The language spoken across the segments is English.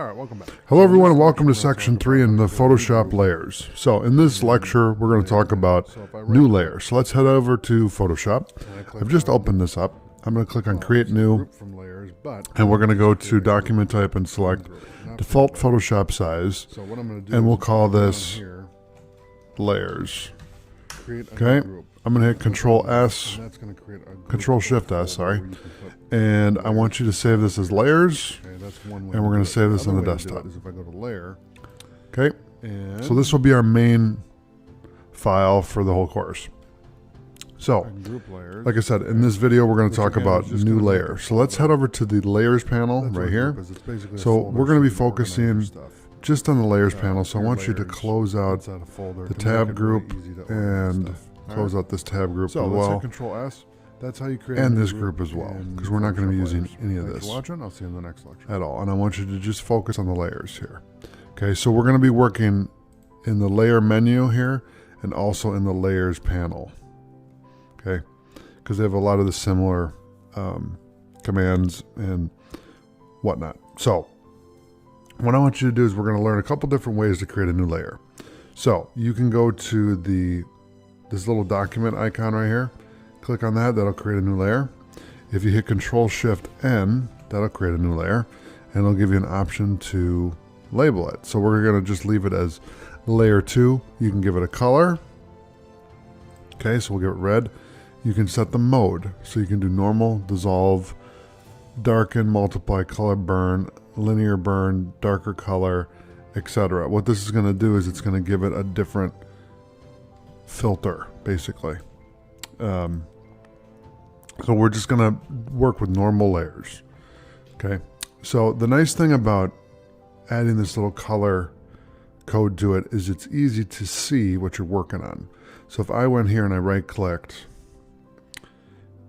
All right, welcome back. Hello everyone, and welcome to section 3 in the Photoshop layers. So in this lecture, we're going to talk about new layers. So let's head over to Photoshop. I've just opened this up. I'm going to click on create new, and we're going to go to document type and select default Photoshop size, and we'll call this layers. Okay, I'm going to hit Control S, Control Shift S, sorry, and I want you to save this as layers, and we're going to save this on the desktop. Okay, so this will be our main file for the whole course. So, like I said, in this video we're going to talk about new layer. So let's head over to the layers panel right here. So we're going to be focusing just on the layers panel, so I want you to close out the tab group and close out this tab group as well. That's how you create and this group as well, because we're not going to be using any of this I'll see you in the next lecture at all. And I want you to just focus on the layers here. Okay, so we're going to be working in the layer menu here and also in the layers panel. Okay, because they have a lot of the similar commands and whatnot. So what I want you to do is we're going to learn a couple different ways to create a new layer. So you can go to this little document icon right here. Click on that, that'll create a new layer. If you hit Control Shift N, that'll create a new layer, and it'll give you an option to label it. So we're going to just leave it as layer 2. You can give it a color. Okay, so we'll give it red. You can set the mode, so you can do normal, dissolve, darken, multiply, color burn, linear burn, darker color, etc. What this is going to do is it's going to give it a different filter, basically. So we're just going to work with normal layers. Okay, so the nice thing about adding this little color code to it is it's easy to see what you're working on. So if I went here and I right clicked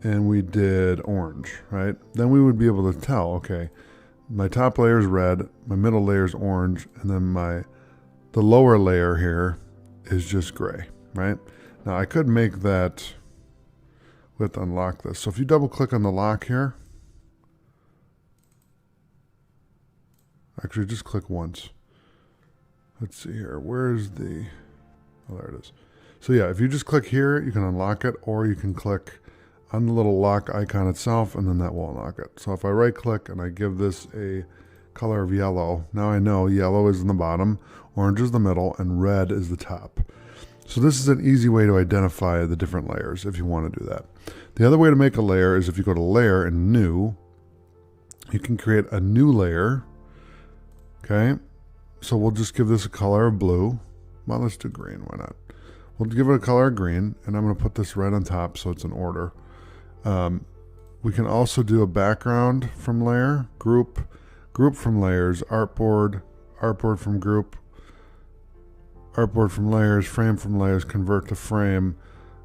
and we did orange, right? Then we would be able to tell, okay, my top layer is red, my middle layer is orange, and then the lower layer here is just gray, right? Now I could make that, we have to unlock this. So if you double click on the lock here, actually just click once. Let's see here, where's the, oh there it is. So yeah, if you just click here, you can unlock it, or you can click on the little lock icon itself, and then that will unlock it. So if I right click and I give this a color of yellow, now I know yellow is in the bottom, orange is the middle, and red is the top. So this is an easy way to identify the different layers if you want to do that. The other way to make a layer is if you go to layer and new, you can create a new layer. Okay, so we'll just give this a color of blue. Well, let's do green, why not? We'll give it a color of green, and I'm going to put this right on top so it's in order. We can also do a background from layer, group from layers, artboard from group, artboard from layers, frame from layers, convert to frame,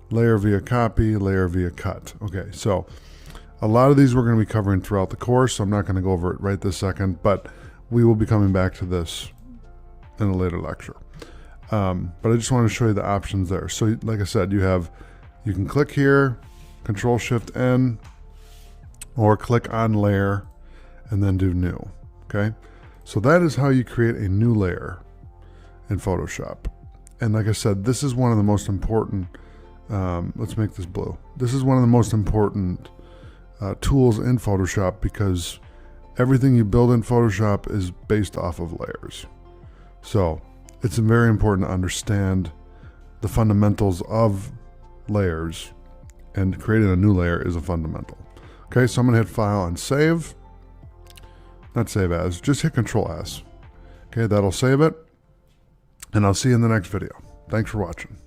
layer via copy, layer via cut. Okay, so a lot of these we're going to be covering throughout the course, so I'm not going to go over it right this second, but we will be coming back to this in a later lecture. But I just want to show you the options there. So like I said, you can click here, Control Shift N, or click on layer and then do new. Okay, so that is how you create a new layer in Photoshop. And like I said, this is one of the most important, let's make this blue. This is one of the most important tools in Photoshop, because everything you build in Photoshop is based off of layers. So it's very important to understand the fundamentals of layers, and creating a new layer is a fundamental. Okay, so I'm going to hit File and Save. Not Save As, just hit Control S. Okay, that'll save it, and I'll see you in the next video. Thanks for watching.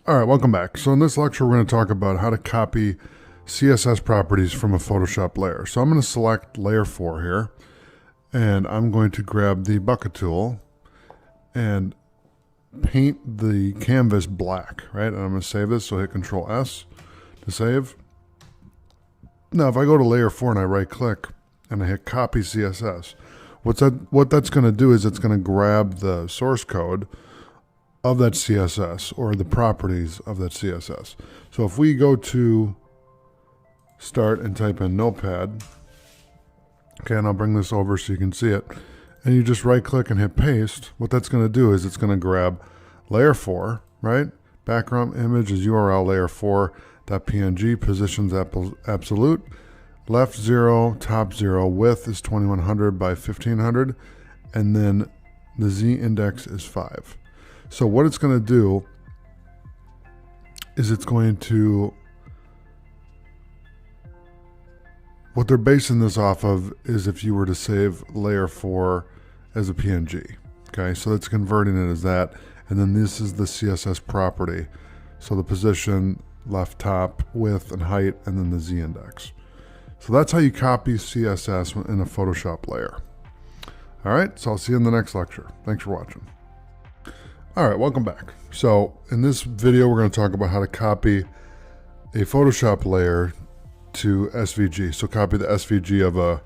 All right, welcome back. So in this lecture, we're going to talk about how to copy CSS properties from a Photoshop layer. So I'm going to select layer 4 here, and I'm going to grab the bucket tool and paint the canvas black, right? And I'm going to save this, so hit Control S to save. Now if I go to layer 4 and I right click and I hit copy CSS, what that's going to do is it's going to grab the source code of that CSS, or the properties of that CSS. So if we go to start and type in Notepad, Okay, and I'll bring this over so you can see it. And you just right click and hit paste. What that's going to do is it's going to grab layer 4, right? Background image is URL layer 4.png, positions absolute, left 0, top 0, width is 2100 by 1500, and then the Z index is 5. So what it's going to do is it's going to, what they're basing this off of is if you were to save layer 4 as a PNG. Okay, so it's converting it as that. And then this is the CSS property. So the position, left, top, width, and height, and then the Z index. So that's how you copy CSS in a Photoshop layer. All right, so I'll see you in the next lecture. Thanks for watching. All right, welcome back. So in this video, we're going to talk about how to copy a Photoshop layer to SVG. So copy the SVG of a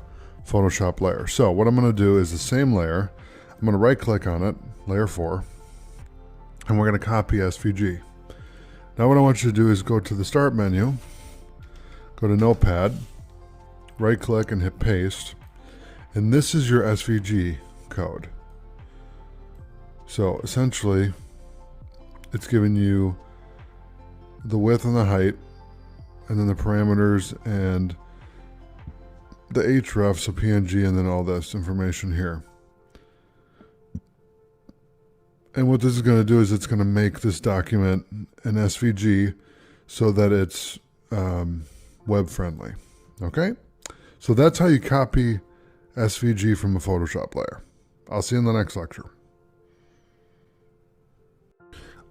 Photoshop layer. So what I'm going to do is the same layer. I'm going to right click on it, layer 4, and we're going to copy SVG. Now what I want you to do is go to the start menu, go to Notepad, right click and hit paste, and this is your SVG code. So essentially it's giving you the width and the height, and then the parameters and the href, so PNG, and then all this information here. And what this is going to do is it's going to make this document an SVG so that it's web friendly. Okay? So that's how you copy SVG from a Photoshop layer. I'll see you in the next lecture.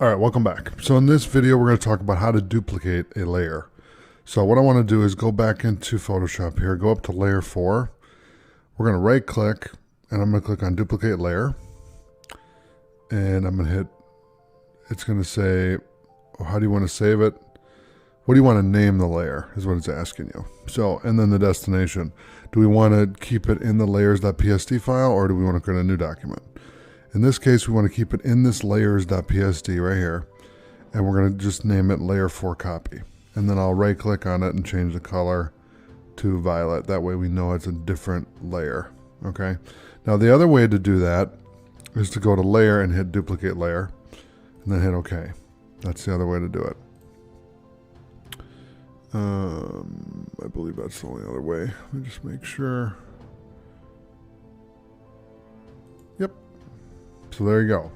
All right, welcome back. So in this video, we're going to talk about how to duplicate a layer. So what I want to do is go back into Photoshop here, go up to layer 4. We're going to right click and I'm going to click on duplicate layer. And I'm going to hit, it's going to say, oh, how do you want to save it? What do you want to name the layer is what it's asking you. So, and then the destination. Do we want to keep it in the layers.psd file or do we want to create a new document? In this case, we want to keep it in this layers.psd right here. And we're going to just name it layer 4 copy. And then I'll right click on it and change the color to violet. That way we know it's a different layer. Okay. Now the other way to do that is to go to layer and hit duplicate layer and then hit OK. That's the other way to do it. I believe that's the only other way. Let me just make sure. Yep. So there you go.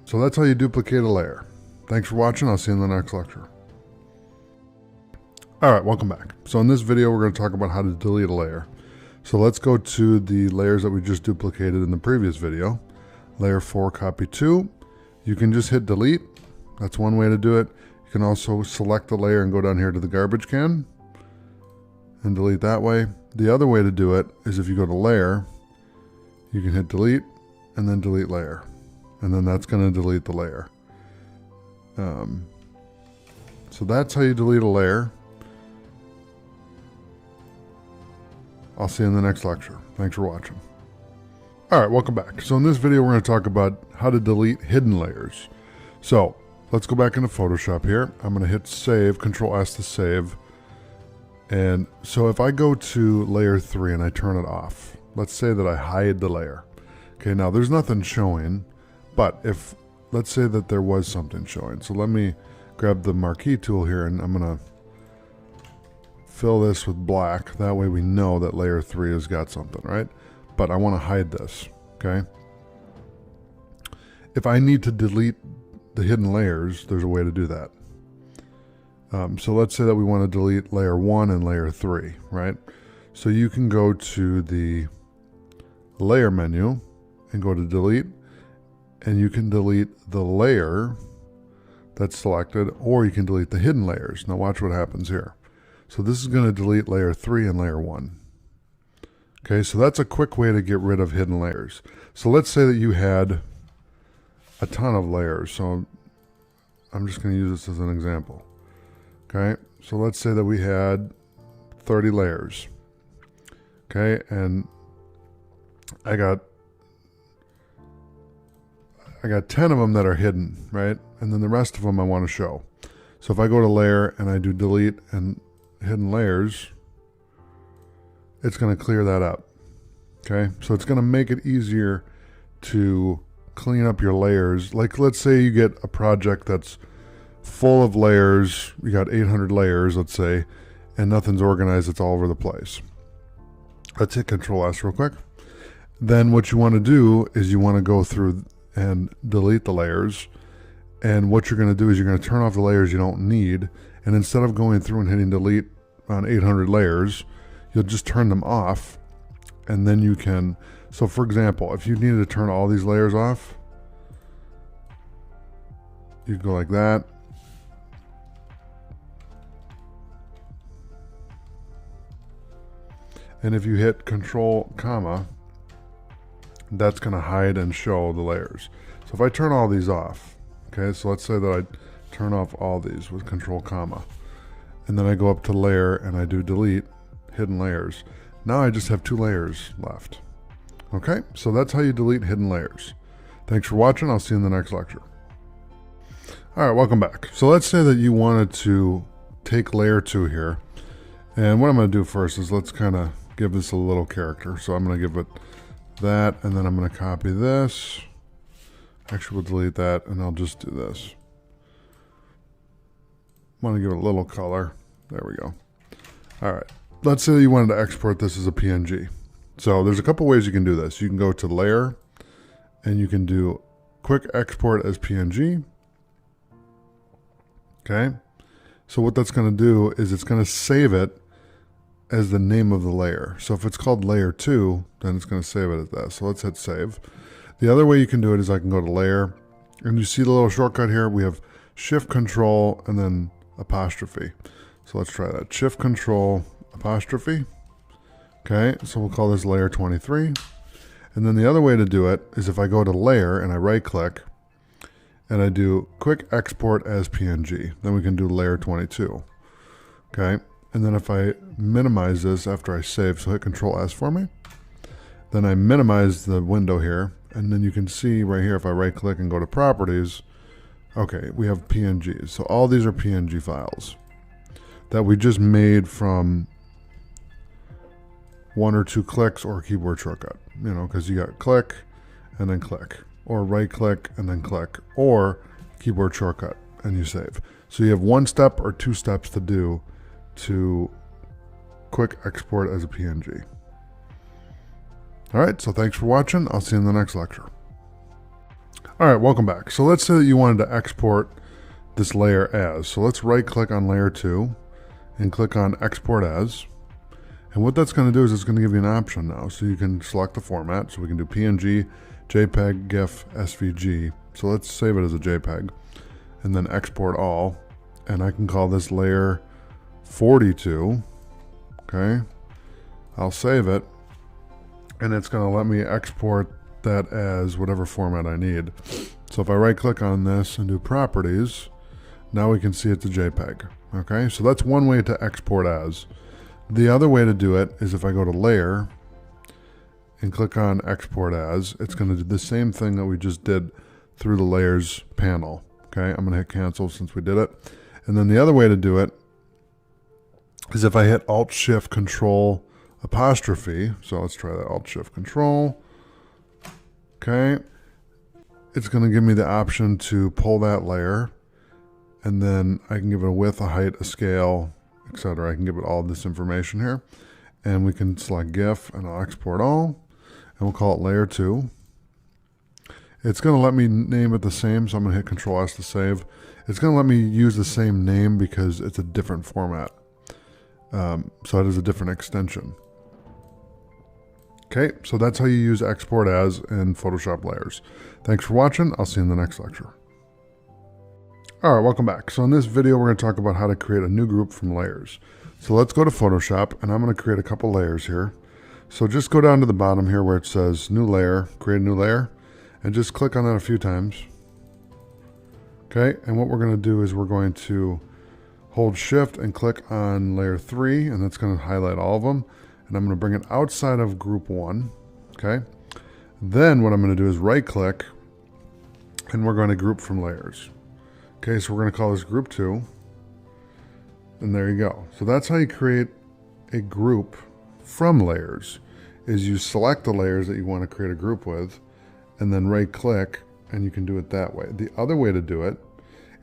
So that's how you duplicate a layer. Thanks for watching. I'll see you in the next lecture. All right, welcome back. So in this video, we're going to talk about how to delete a layer. So let's go to the layers that we just duplicated in the previous video. Layer 4, copy 2. You can just hit delete. That's one way to do it. You can also select the layer and go down here to the garbage can and delete that way. The other way to do it is if you go to layer, you can hit delete and then delete layer. And then that's going to delete the layer. So that's how you delete a layer. I'll see you in the next lecture. Thanks for watching. All right, welcome back. So in this video, we're going to talk about how to delete hidden layers. So let's go back into Photoshop here. I'm going to hit save, Control S to save. And so if I go to layer 3 and I turn it off, let's say that I hide the layer. Okay, now there's nothing showing, but if, let's say that there was something showing. So let me grab the marquee tool here and I'm going to fill this with black. That way we know that layer 3 has got something, right? But I want to hide this, okay? If I need to delete the hidden layers, there's a way to do that. So let's say that we want to delete layer 1 and layer 3, right? So you can go to the layer menu and go to delete, and you can delete the layer that's selected, or you can delete the hidden layers. Now watch what happens here. So this is going to delete layer 3 and layer 1. Okay, so that's a quick way to get rid of hidden layers. So let's say that you had a ton of layers. So I'm just going to use this as an example. Okay, so let's say that we had 30 layers. Okay, and I got 10 of them that are hidden, right? And then the rest of them I want to show. So if I go to layer and I do delete and hidden layers, it's going to clear that up. Okay, so it's going to make it easier to clean up your layers. Like let's say you get a project that's full of layers, you got 800 layers, let's say, and nothing's organized, it's all over the place. Let's hit Control S real quick. Then what you want to do is you want to go through and delete the layers. And what you're going to do is you're going to turn off the layers you don't need. And instead of going through and hitting delete on 800 layers, you'll just turn them off. And then you can, so for example, if you needed to turn all these layers off, you go like that. And if you hit Control, comma, that's going to hide and show the layers. So if I turn all these off, okay, so let's say that I turn off all these with Control, comma, and then I go up to layer and I do delete, hidden layers. Now I just have 2 layers left. Okay, so that's how you delete hidden layers. Thanks for watching. I'll see you in the next lecture. All right, welcome back. So let's say that you wanted to take layer 2 here. And what I'm going to do first is let's kind of give this a little character. So I'm going to give it that, and then I'm going to copy this. Actually, we'll delete that, and I'll just do this. I want to give it a little color. There we go. All right. Let's say you wanted to export this as a PNG. So there's a couple ways you can do this. You can go to Layer, and you can do Quick Export as PNG. Okay. So what that's going to do is it's going to save it as the name of the layer. So if it's called layer 2, then it's going to save it as that. So let's hit save. The other way you can do it is I can go to layer, and you see the little shortcut here. We have shift control and then apostrophe. So let's try that. Shift control apostrophe. Okay, so we'll call this layer 23. And then the other way to do it is if I go to layer and I right click and I do quick export as PNG, then we can do layer 22. Okay. And then if I minimize this after I save, so hit Control S for me, then I minimize the window here, and then you can see right here if I right click and go to properties, okay, we have PNGs. So all these are PNG files that we just made from 1 or 2 clicks or a keyboard shortcut, you know, because you got click and then click, or right click and then click, or keyboard shortcut and you save. So you have 1 step or 2 steps to do to quick export as a PNG. All right, so thanks for watching. I'll see you in the next lecture. All right, welcome back. So let's say that you wanted to export this layer as. So let's right click on layer 2 and click on export as. And what that's going to do is it's going to give you an option now. So you can select the format. So we can do PNG, JPEG, GIF, SVG. So let's save it as a JPEG and then export all. And I can call this layer 42. Okay, I'll save it, and it's going to let me export that as whatever format I need. So if I right click on this and do properties, now we can see it's a JPEG. Okay, so that's one way to export as. The other way to do it is if I go to layer and click on export as, it's going to do the same thing that we just did through the layers panel. Okay, I'm going to hit cancel since we did it. And then the other way to do it is if I hit Alt Shift Control apostrophe. So let's try that. Alt Shift Control. Okay. It's going to give me the option to pull that layer, and then I can give it a width, a height, a scale, etc. I can give it all this information here, and we can select GIF, and I'll export all, and we'll call it layer 2. It's going to let me name it the same, so I'm going to hit Control S to save. It's going to let me use the same name because it's a different format. So it is a different extension. Okay, so that's how you use export as in Photoshop layers. Thanks for watching. I'll see you in the next lecture. All right, welcome back. So in this video, we're going to talk about how to create a new group from layers. So let's go to Photoshop, and I'm going to create a couple layers here. So just go down to the bottom here where it says new layer, create a new layer, and just click on that a few times. Okay, and what we're going to do is we're going to hold shift and click on layer 3, and that's going to highlight all of them. And I'm going to bring it outside of group 1. Okay. Then what I'm going to do is right click, and we're going to group from layers. Okay, so we're going to call this group 2. And there you go. So that's how you create a group from layers is you select the layers that you want to create a group with, and then right click, and you can do it that way. The other way to do it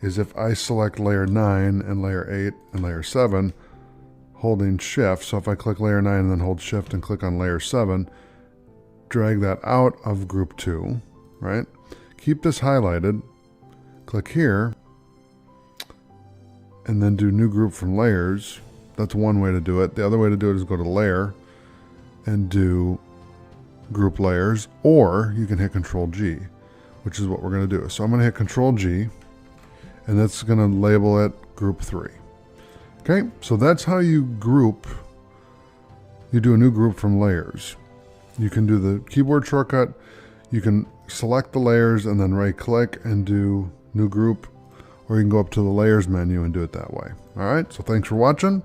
is if I select layer 9 and layer 8 and layer 7, holding shift. So if I click layer 9 and then hold shift and click on layer 7, drag that out of group 2, right? Keep this highlighted, click here, and then do new group from layers. That's one way to do it. The other way to do it is go to layer and do group layers, or you can hit Control G, which is what we're going to do. So I'm going to hit Control G, and that's going to label it group 3. Okay, so that's how you group. You do a new group from layers. You can do the keyboard shortcut. You can select the layers and then right click and do new group, or you can go up to the layers menu and do it that way. All right, so thanks for watching.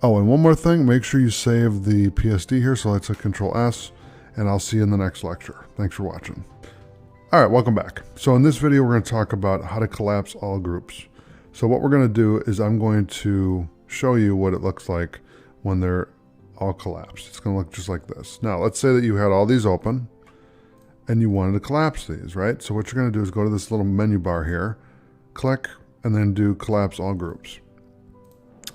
Oh, and one more thing, make sure you save the PSD here. So let's hit Control S, and I'll see you in the next lecture. Thanks for watching. All right, welcome back. So in this video, we're going to talk about how to collapse all groups. So what we're going to do is I'm going to show you what it looks like when they're all collapsed. It's going to look just like this. Now, let's say that you had all these open and you wanted to collapse these, right? So what you're going to do is go to this little menu bar here, click, and then do collapse all groups.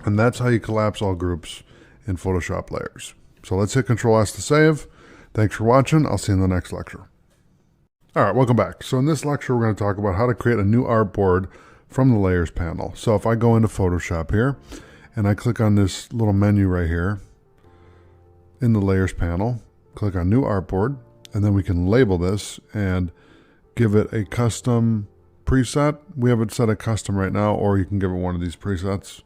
And that's how you collapse all groups in Photoshop layers. So let's hit Control S to save. Thanks for watching. I'll see you in the next lecture. All right, welcome back. So in this lecture, we're going to talk about how to create a new artboard from the layers panel. So if I go into Photoshop here and I click on this little menu right here in the layers panel, click on new artboard, and then we can label this and give it a custom preset. We have it set a custom right now, or you can give it one of these presets.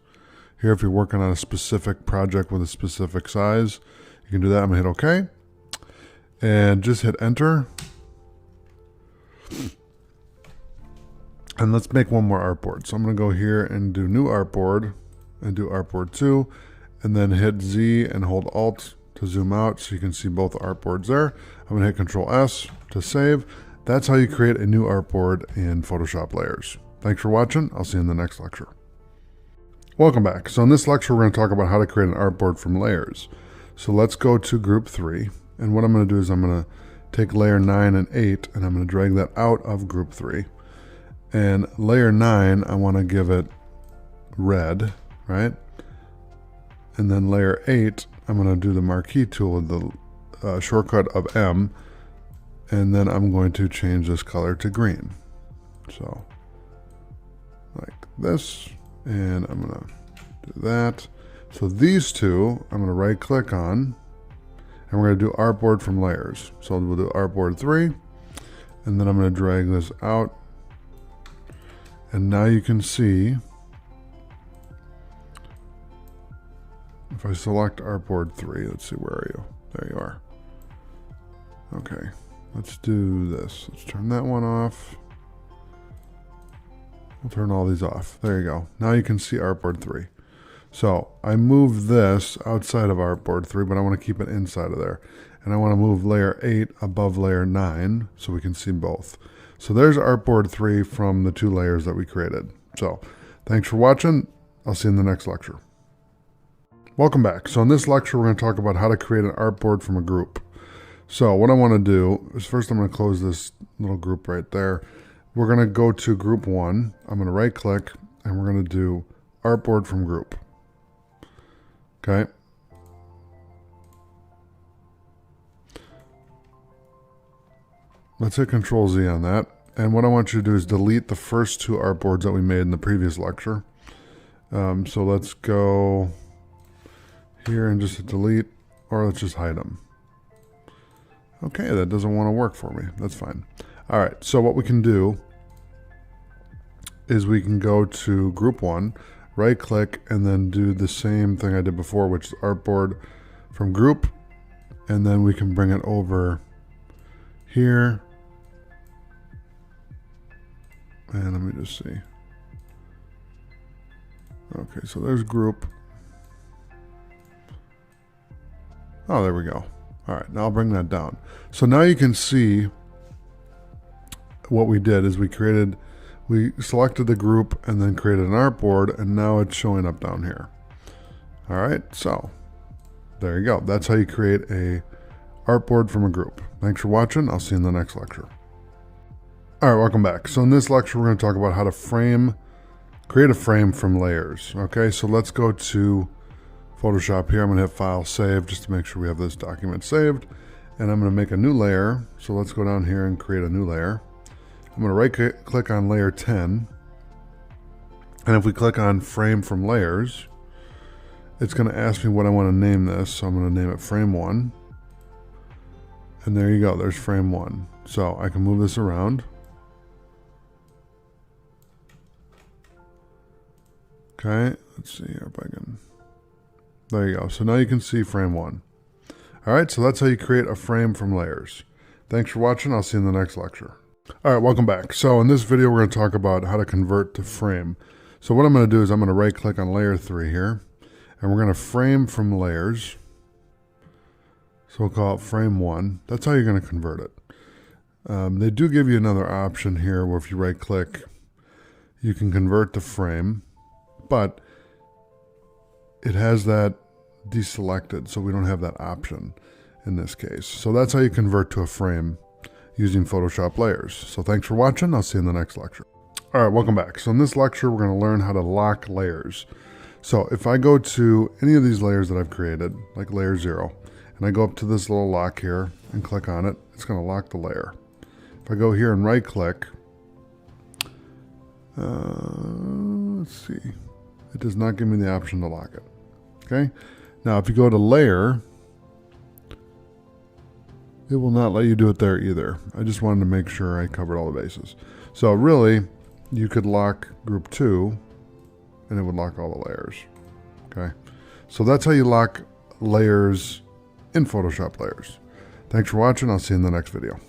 Here, if you're working on a specific project with a specific size, you can do that. I'm gonna hit OK. And just hit enter. And let's make one more artboard. So I'm gonna go here and do new artboard and do artboard 2, and then hit Z and hold Alt to zoom out so you can see both artboards there. I'm gonna hit Control S to save. That's how you create a new artboard in Photoshop layers. Thanks for watching. I'll see you in the next lecture. Welcome back. So in this lecture, we're going to talk about how to create an artboard from layers. So let's go to group 3. And what I'm going to do is I'm going to take layer 9 and 8, and I'm going to drag that out of group 3. And layer 9, I want to give it red, right? And then layer 8, I'm going to do the marquee tool with the shortcut of M. And then I'm going to change this color to green. So like this. And I'm going to do that. So these two, I'm going to right click on, and we're going to do artboard from layers. So we'll do artboard 3, and then I'm going to drag this out. And now you can see, if I select artboard 3, let's see, where are you? There you are. Okay, let's do this. Let's turn that one off. We'll turn all these off. There you go. Now you can see artboard 3. So I moved this outside of artboard 3, but I want to keep it inside of there. And I want to move layer 8 above layer 9 so we can see both. So there's artboard 3 from the 2 layers that we created. So thanks for watching. I'll see you in the next lecture. Welcome back. So in this lecture, we're going to talk about how to create an artboard from a group. So what I want to do is first I'm going to close this little group right there. We're going to go to group 1. I'm going to right click and we're going to do artboard from group. Okay. Let's hit Control Z on that. And what I want you to do is delete the first 2 artboards that we made in the previous lecture. So let's go here and just hit delete, or let's just hide them. Okay, that doesn't want to work for me. That's fine. All right, so what we can do is we can go to group 1, right click, and then do the same thing I did before, which is artboard from group, and then we can bring it over here. And let me just see. Okay, so there's group. Oh, there we go. All right, now I'll bring that down. So now you can see what we did is we selected the group and then created an artboard, and now it's showing up down here. All right, so There you go. That's how you create a artboard from a group. Thanks for watching. I'll see you in the next lecture. All right, welcome back. So in this lecture, we're going to talk about how to create a frame from layers. Okay, so let's go to Photoshop here. I'm going to hit File, Save, just to make sure we have this document saved. And I'm going to make a new layer. So let's go down here and create a new layer. I'm going to right-click on Layer 10. And if we click on Frame from Layers, it's going to ask me what I want to name this. So I'm going to name it Frame 1. And there you go. There's Frame 1. So I can move this around. Okay, let's see here if I can. There you go. So now you can see frame 1. All right, so that's how you create a frame from layers. Thanks for watching. I'll see you in the next lecture. All right, welcome back. So in this video, we're going to talk about how to convert to frame. So what I'm going to do is I'm going to right click on layer 3 here, and we're going to frame from layers. So we'll call it frame 1. That's how you're going to convert it. They do give you another option here where if you right click, you can convert to frame. But it has that deselected, so we don't have that option in this case. So that's how you convert to a frame using Photoshop layers. So thanks for watching. I'll see you in the next lecture. All right, welcome back. So in this lecture, we're going to learn how to lock layers. So if I go to any of these layers that I've created, like layer 0, and I go up to this little lock here and click on it, it's going to lock the layer. If I go here and right click, let's see. It does not give me the option to lock it. Okay. Now, if you go to layer, it will not let you do it there either. I just wanted to make sure I covered all the bases. So really, you could lock group 2 and it would lock all the layers. Okay. So that's how you lock layers in Photoshop layers. Thanks for watching. I'll see you in the next video.